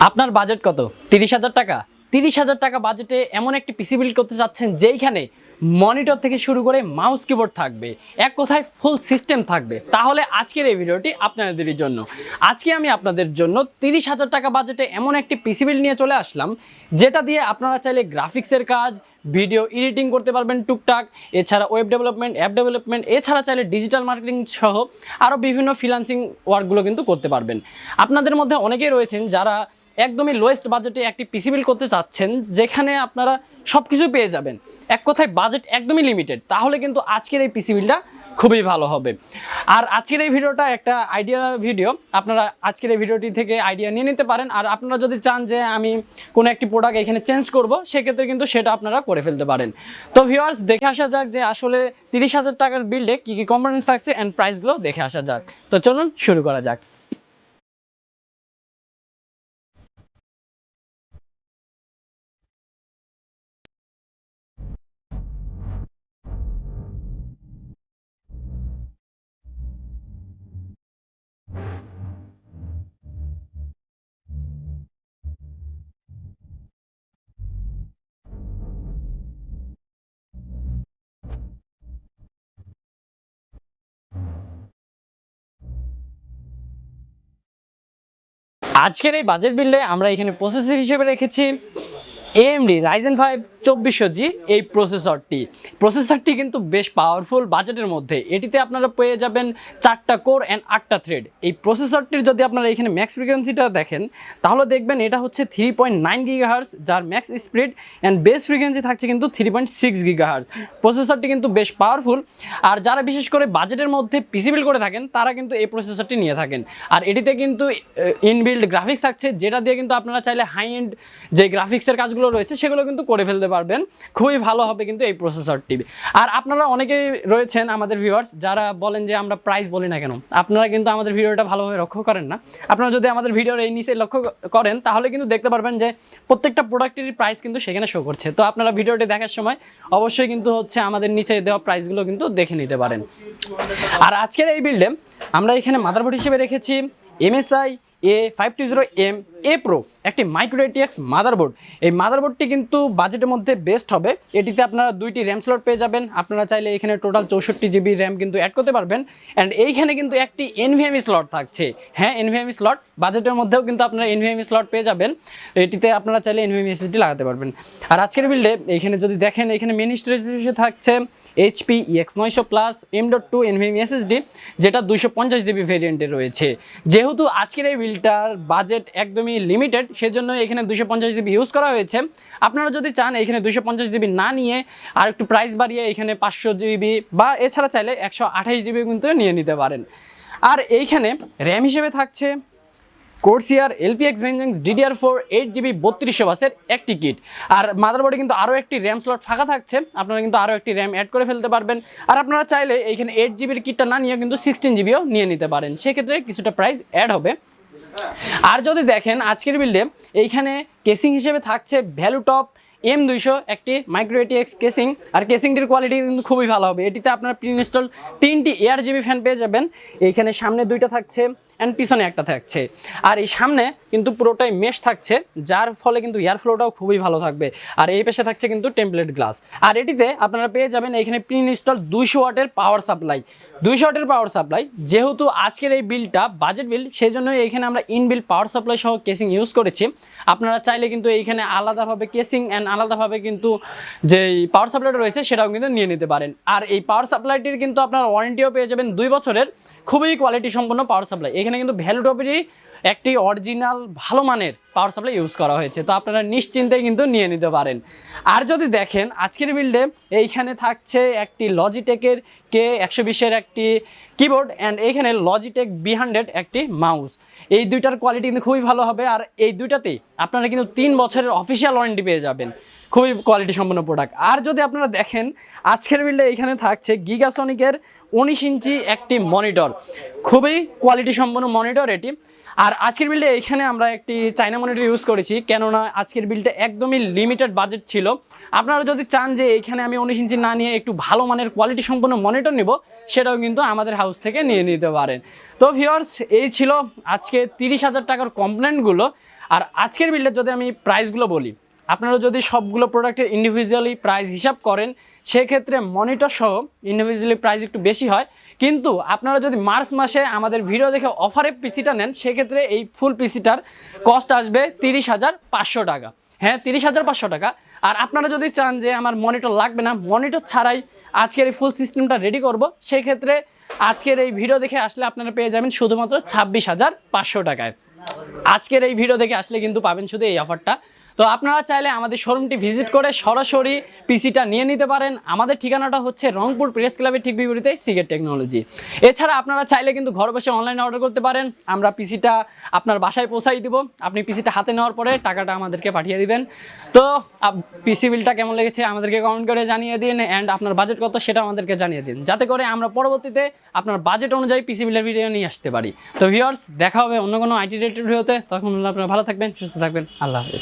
আপনার বাজেট কত? 30,000 টাকা। 30,000 টাকা বাজেটে এমন একটি পিসি বিল্ড করতে চাচ্ছেন যেইখানে মনিটর থেকে শুরু করে মাউস কিবোর্ড থাকবে, এক কথায় ফুল সিস্টেম থাকবে, তাহলে আজকের এই ভিডিওটি আপনাদের জন্য। আজকে আমি আপনাদের জন্য 30,000 টাকা বাজেটে এমন একটি পিসি বিল্ড নিয়ে চলে আসলাম যেটা দিয়ে আপনারা চাইলে গ্রাফিক্সের কাজ, ভিডিও এডিটিং করতে পারবেন টুকটাক, এছাড়া ওয়েব ডেভেলপমেন্ট, অ্যাপ ডেভেলপমেন্ট, এছাড়া চাইলে ডিজিটাল মার্কেটিং সহ আরও বিভিন্ন ফ্রিল্যান্সিং ওয়ার্কগুলো কিন্তু করতে পারবেন। আপনাদের মধ্যে অনেকেই রয়েছেন যারা একদমই লোয়েস্ট বাজেটে একটি পিসি বিল্ড করতে চাচ্ছেন যেখানে আপনারা সব কিছু পেয়ে যাবেন, এক কথায় বাজেট একদমই লিমিটেড, তাহলে কিন্তু আজকের এই পিসি বিল্ডটা খুবই ভালো হবে। আর আজকের এই ভিডিওটা একটা আইডিয়া ভিডিও, আপনারা আজকের এই ভিডিওটি থেকে আইডিয়া নিয়ে নিতে পারেন। আর আপনারা যদি চান যে আমি কোনো একটি প্রোডাক্ট এখানে চেঞ্জ করব, সেক্ষেত্রে কিন্তু সেটা আপনারা করে ফেলতে পারেন। তো ভিউয়ার্স, দেখে আসা যাক যে আসলে 30,000 টাকার বিল্ডে কী কী কম্পোনেন্টস থাকছে অ্যান্ড প্রাইসগুলো দেখে আসা যাক। তো চলুন শুরু করা যাক। আজকের এই বাজেট বিল্ডে আমরা এখানে প্রসেসর হিসেবে রেখেছি AMD Ryzen 5 2400G। এই প্রসেসরটি কিন্তু বেশ পাওয়ারফুল বাজেটের মধ্যে। এটিতে আপনারা পেয়ে যাবেন 4টা কোর অ্যান্ড 8টা থ্রেড। এই প্রসেসরটির যদি আপনারা এখানে ম্যাক্স ফ্রিকোয়েন্সিটা দেখেন, তাহলে দেখবেন এটা হচ্ছে 3.9 GHz, যার max speed and base frequency থাকছে কিন্তু 3.6 GHz। প্রসেসরটি কিন্তু বেশ পাওয়ারফুল। আর যারা বিশেষ করে বাজেটের মধ্যে পিসি বিল্ড করে থাকেন তারা কিন্তু এই প্রসেসরটি নিয়ে থাকেন। আর এটিতে কিন্তু ইনবিল্ড গ্রাফিক্স থাকছে, যেটা দিয়ে কিন্তু আপনারা চাইলে হাই এন্ড যে গ্রাফিক্সের কাজগুলো রয়েছে সেগুলো কিন্তু করে ফেলতে পারবেন। খুবই ভালো হবে কিন্তু এই প্রসেসরটি। আর আপনারা অনেকেই রয়েছেন আমাদের ভিউয়ার্স যারা বলেন যে আমরা প্রাইস বলি না কেন। আপনারা কিন্তু আমাদের ভিডিওটা ভালোভাবে লক্ষ্য করেন না। আপনারা যদি আমাদের ভিডিওর এই নিচে লক্ষ্য করেন তাহলে কিন্তু দেখতে পারবেন যে প্রত্যেকটা প্রোডাক্টেরই প্রাইস কিন্তু সেখানে শো করছে। তো আপনারা ভিডিওটি দেখার সময় অবশ্যই কিন্তু হচ্ছে আমাদের নিচে দেওয়া প্রাইসগুলো কিন্তু দেখে নিতে পারেন। আর আজকের এই বিল্ডে আমরা এখানে মাদারবোর্ড হিসেবে রেখেছি MSI A520M A Pro, একটি মাইক্রো ATX মাদারবোর্ড। এই মাদারবোর্ডটি কিন্তু বাজেটের মধ্যে বেস্ট হবে। এটিতে আপনারা 2টি র্যাম স্লট পেয়ে যাবেন। আপনারা চাইলে এখানে টোটাল 64 GB র্যাম কিন্তু অ্যাড করতে পারবেন। অ্যান্ড এইখানে কিন্তু একটি NVMe স্লট থাকছে। হ্যাঁ, NVMe স্লট বাজেটের মধ্যেও কিন্তু আপনারা NVMe স্লট পেয়ে যাবেন। এটিতে আপনারা চাইলে NVMe SSD লাগাতে পারবেন। আর আজকের বিল্ডে এইখানে যদি দেখেন, এখানে মেন স্টোরেজ হিসেবে থাকছে HP EX900 Plus M.2 NVMe SSD, যেটা 250 GB ভেরিয়েন্টে রয়েছে। যেহেতু আজকের এই বিলটার বাজেট একদমই লিমিটেড, সেজন্য এখানে 250 GB ইউজ করা হয়েছে। আপনারা যদি চান এখানে 250 GB না নিয়ে আর একটু প্রাইস বাড়িয়ে এখানে 500 GB বা এছাড়া চাইলে 128 GB কিন্তু নিয়ে নিতে পারেন। আর এইখানে র্যাম হিসেবে থাকছে কোর্সিয়ার LPX Vengeance DDR4 8GB 3200 বাসের একটি কিট। আর মাদারবোর্ডে কিন্তু আরও একটি র্যাম স্লট ফাঁকা থাকছে, আপনারা কিন্তু আরও একটি র্যাম অ্যাড করে ফেলতে পারবেন। আর আপনারা চাইলে এইখানে 8GBর কিটটা না নিয়ে কিন্তু 16GBও নিয়ে নিতে পারেন, সেক্ষেত্রে কিছুটা প্রাইস অ্যাড হবে। আর যদি দেখেন আজকের বিল্ডে এইখানে কেসিং হিসেবে থাকছে ভ্যালুটপ M200, একটি মাইক্রো ATX কেসিং। আর কেসিংটির কোয়ালিটি কিন্তু খুবই ভালো হবে। এটিতে আপনার প্রি ইনস্টল 3টি ARGB ফ্যান পেয়ে যাবেন। এইখানে সামনে 2টা থাকছে অ্যান্ড পিছনে একটা থাকছে। আর এই সামনে কিন্তু পুরোটাই মেশ থাকছে, যার ফলে কিন্তু এয়ার ফ্লোটাও খুবই ভালো থাকবে। আর এই পাশে থাকছে কিন্তু টেমপ্লেট গ্লাস। আর এটিতে আপনারা পেয়ে যাবেন এখানে প্রি ইনস্টল 200 ওয়াটের পাওয়ার সাপ্লাই। 200 ওয়াটের পাওয়ার সাপ্লাই, যেহেতু আজকের এই বিলটা বাজেট বিল, সেই জন্যই এখানে আমরা ইনবিল্ড পাওয়ার সাপ্লাই সহ কেসিং ইউজ করেছি। আপনারা চাইলে কিন্তু এইখানে আলাদাভাবে কেসিং অ্যান্ড আলাদাভাবে কিন্তু যেই পাওয়ার সাপ্লাইটা রয়েছে সেটাও কিন্তু নিয়ে নিতে পারেন। আর এই পাওয়ার সাপ্লাইটির কিন্তু আপনার ওয়ারেন্টিও পেয়ে যাবেন 2 বছরের। খুবই কোয়ালিটি সম্পন্ন পাওয়ার সাপ্লাই। এখানে কিন্তু ভ্যালুটপেরই একটি অরিজিনাল ভালো মানের পাওয়ার সাপ্লাই ইউজ করা হয়েছে, তো আপনারা নিশ্চিন্তে কিন্তু নিয়ে নিতে পারেন। আর যদি দেখেন আজকের বিল্ডে এইখানে থাকছে একটি লজিটেকের K120 একটি কিবোর্ড অ্যান্ড এইখানে লজিটেক B100 একটি মাউস। এই দুইটার কোয়ালিটি কিন্তু খুবই ভালো হবে। আর এই দুইটাতেই আপনারা কিন্তু 3 বছরের অফিসিয়াল ওয়ারেন্টি পেয়ে যাবেন। খুবই কোয়ালিটি সম্পন্ন প্রোডাক্ট। আর যদি আপনারা দেখেন আজকের বিল্ডে এইখানে থাকছে গিগাসনিকের 19 ইঞ্চি একটি মনিটর। খুবই কোয়ালিটি সম্পন্ন মনিটর এটি। আর আজকের বিল্ডে এইখানে আমরা একটি চায়না মনিটর ইউজ করেছি, কেননা আজকের বিল্ডে একদমই লিমিটেড বাজেট ছিল। আপনারা যদি চান যে এইখানে আমি 19 ইঞ্চি না নিয়ে একটু ভালো মানের কোয়ালিটি সম্পন্ন মনিটর নিব, সেটাও কিন্তু আমাদের হাউস থেকে নিয়ে নিতে পারেন। তো ভিউয়ার্স, এই ছিল আজকে 30,000 টাকার কম্পোনেন্টগুলো। আর আজকের বিল্ডের যদি আমি প্রাইসগুলো বলি, আপনারা যদি সবগুলো প্রোডাক্টের ইন্ডিভিজুয়ালি প্রাইস হিসাব করেন সেক্ষেত্রে মনিটর সহ ইন্ডিভিজুয়ালি প্রাইস একটু বেশি হয়, কিন্তু আপনারা যদি মার্চ মাসে আমাদের ভিডিও দেখে অফারে পিসিটা নেন সেক্ষেত্রে এই ফুল পিসিটার কস্ট আসবে 30,500 টাকা। হ্যাঁ, 30,500 টাকা। আর আপনারা যদি চান যে আমার মনিটর লাগবে না, মনিটর ছাড়াই আজকের এই ফুল সিস্টেমটা রেডি করব, সেক্ষেত্রে আজকের এই ভিডিও দেখে আসলে আপনারা পেয়ে যাবেন শুধুমাত্র 26,500 টাকায়। আজকের এই ভিডিও দেখে আসলে কিন্তু পাবেন শুধু এই অফারটা। তো আপনারা চাইলে আমাদের শোরুমটি ভিজিট করে সরাসরি পিসিটা নিয়ে নিতে পারেন। আমাদের ঠিকানাটা হচ্ছে রংপুর প্রেস ক্লাবের ঠিক বিপরীতে সিগেট টেকনোলজি। এছাড়া আপনারা চাইলে কিন্তু ঘরে বসে অনলাইনে অর্ডার করতে পারেন, আমরা পিসিটা আপনার বাসায় পৌঁছাই দিব। আপনি পিসিটা হাতে নেওয়ার পরে টাকাটা আমাদেরকে পাঠিয়ে দিবেন। তো পিসি বিলটা কেমন লেগেছে আমাদেরকে কমেন্ট করে জানিয়ে দিন, অ্যান্ড আপনার বাজেট কত সেটা আমাদেরকে জানিয়ে দিন, যাতে করে আমরা পরবর্তীতে আপনার বাজেট অনুযায়ী পিসি বিলের ভিডিও নিয়ে আসতে পারি। তো ভিউয়ার্স, দেখা হবে অন্য কোনো আইটি রিলেটেড ভিডিওতে। তখন আপনারা ভালো থাকবেন, সুস্থ থাকবেন। আল্লাহ হাফেজ।